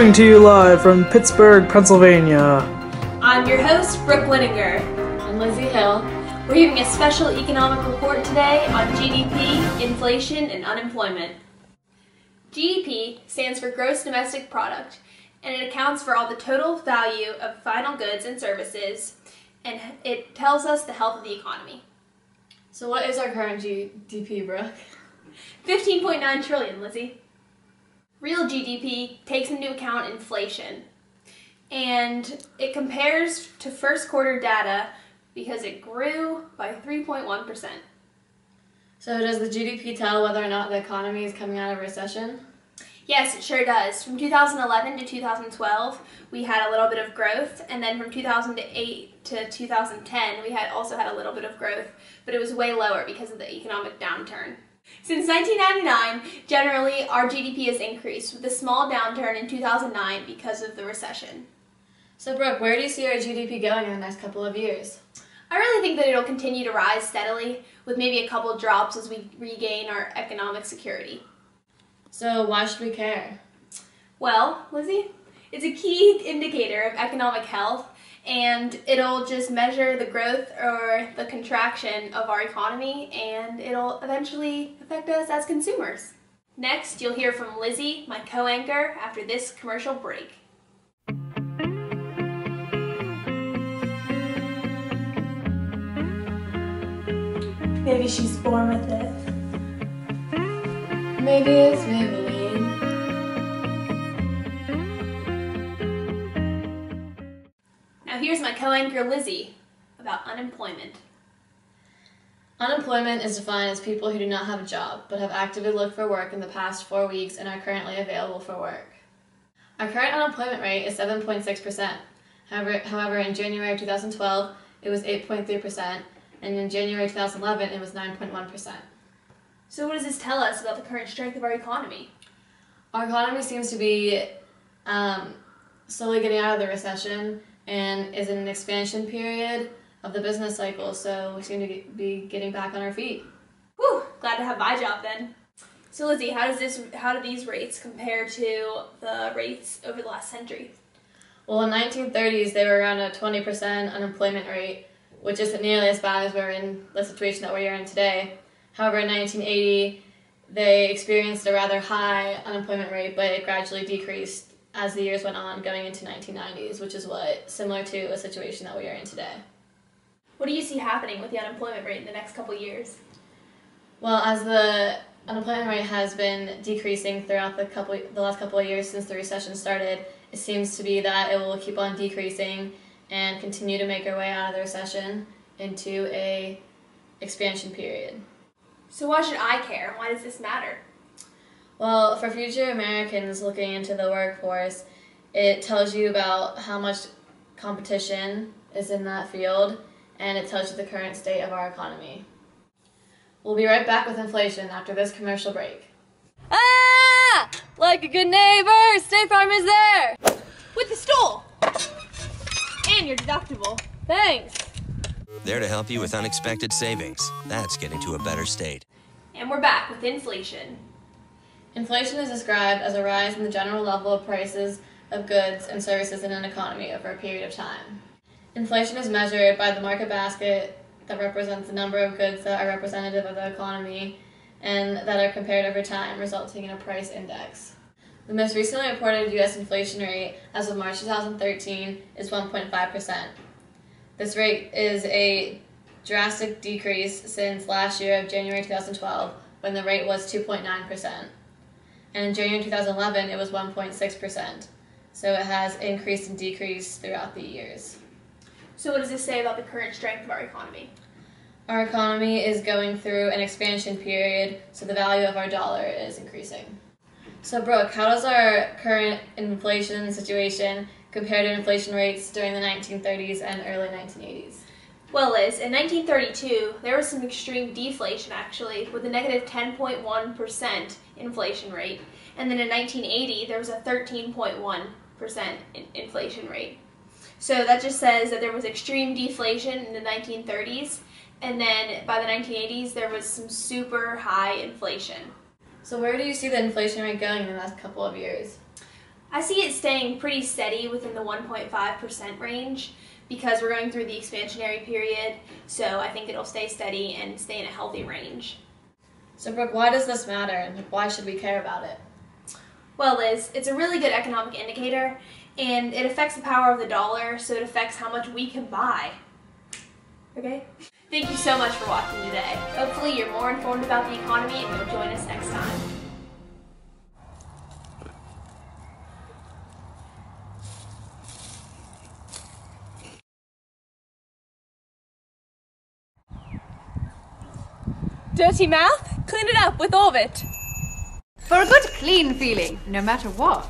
Coming to you live from Pittsburgh, Pennsylvania. I'm your host, Brooke Winninger. I'm Lizzy Hill. We're giving a special economic report today on GDP, inflation, and unemployment. GDP stands for Gross Domestic Product, and it accounts for all the total value of final goods and services, and it tells us the health of the economy. So what is our current GDP, Brooke? 15.9 trillion, Lizzie. Real GDP takes into account inflation, and it compares to first quarter data because it grew by 3.1%. So does the GDP tell whether or not the economy is coming out of recession? Yes, it sure does. From 2011 to 2012, we had a little bit of growth, and then from 2008 to 2010, we also had a little bit of growth, but it was way lower because of the economic downturn. Since 1999, generally, our GDP has increased, with a small downturn in 2009 because of the recession. So Brooke, where do you see our GDP going in the next couple of years? I really think that it'll continue to rise steadily, with maybe a couple drops as we regain our economic security. So why should we care? Well, Lizzie, it's a key indicator of economic health, and it'll just measure the growth or the contraction of our economy, and it'll eventually affect us as consumers. Next, you'll hear from Lizzie, my co-anchor, after this commercial break. Maybe she's born with it. Maybe it's Maybelline. Now here's my co-anchor Lizzie about unemployment. Unemployment is defined as people who do not have a job, but have actively looked for work in the past 4 weeks and are currently available for work. Our current unemployment rate is 7.6%. However, in January 2012, it was 8.3%, and in January 2011, it was 9.1%. So what does this tell us about the current strength of our economy? Our economy seems to be slowly getting out of the recession and is in an expansion period of the business cycle, so we seem to be getting back on our feet. Whew, glad to have my job then. So Lizzie, how do these rates compare to the rates over the last century? Well, in the 1930s, they were around a 20% unemployment rate, which isn't nearly as bad as we're in the situation that we're in today. However, in 1980, they experienced a rather high unemployment rate, but it gradually decreased as the years went on, going into 1990s, which is similar to a situation that we are in today. What do you see happening with the unemployment rate in the next couple years? Well, as the unemployment rate has been decreasing throughout the last couple of years since the recession started, it seems to be that it will keep on decreasing and continue to make our way out of the recession into a expansion period. So why should I care? Why does this matter? Well, for future Americans looking into the workforce, it tells you about how much competition is in that field, and it tells you the current state of our economy. We'll be right back with inflation after this commercial break. Ah! Like a good neighbor, State Farm is there! With the stool! And your deductible. Thanks. There to help you with unexpected savings. That's getting to a better state. And we're back with inflation. Inflation is described as a rise in the general level of prices of goods and services in an economy over a period of time. Inflation is measured by the market basket that represents the number of goods that are representative of the economy and that are compared over time, resulting in a price index. The most recently reported U.S. inflation rate as of March 2013 is 1.5%. This rate is a drastic decrease since last year of January 2012, when the rate was 2.9%. And in January 2011, it was 1.6%. So it has increased and decreased throughout the years. So what does this say about the current strength of our economy? Our economy is going through an expansion period, so the value of our dollar is increasing. So Brooke, how does our current inflation situation compare to inflation rates during the 1930s and early 1980s? Well, Liz, in 1932, there was some extreme deflation, actually, with a negative 10.1% inflation rate. And then in 1980, there was a 13.1% inflation rate. So that just says that there was extreme deflation in the 1930s, and then by the 1980s, there was some super high inflation. So where do you see the inflation rate going in the next couple of years? I see it staying pretty steady within the 1.5% range because we're going through the expansionary period, so I think it'll stay steady and stay in a healthy range. So Brooke, why does this matter and why should we care about it? Well, Liz, it's a really good economic indicator, and it affects the power of the dollar, so it affects how much we can buy. Okay? Thank you so much for watching today. Hopefully you're more informed about the economy and you'll join us next time. Dirty mouth? Clean it up with Orbit. For a good clean feeling, no matter what.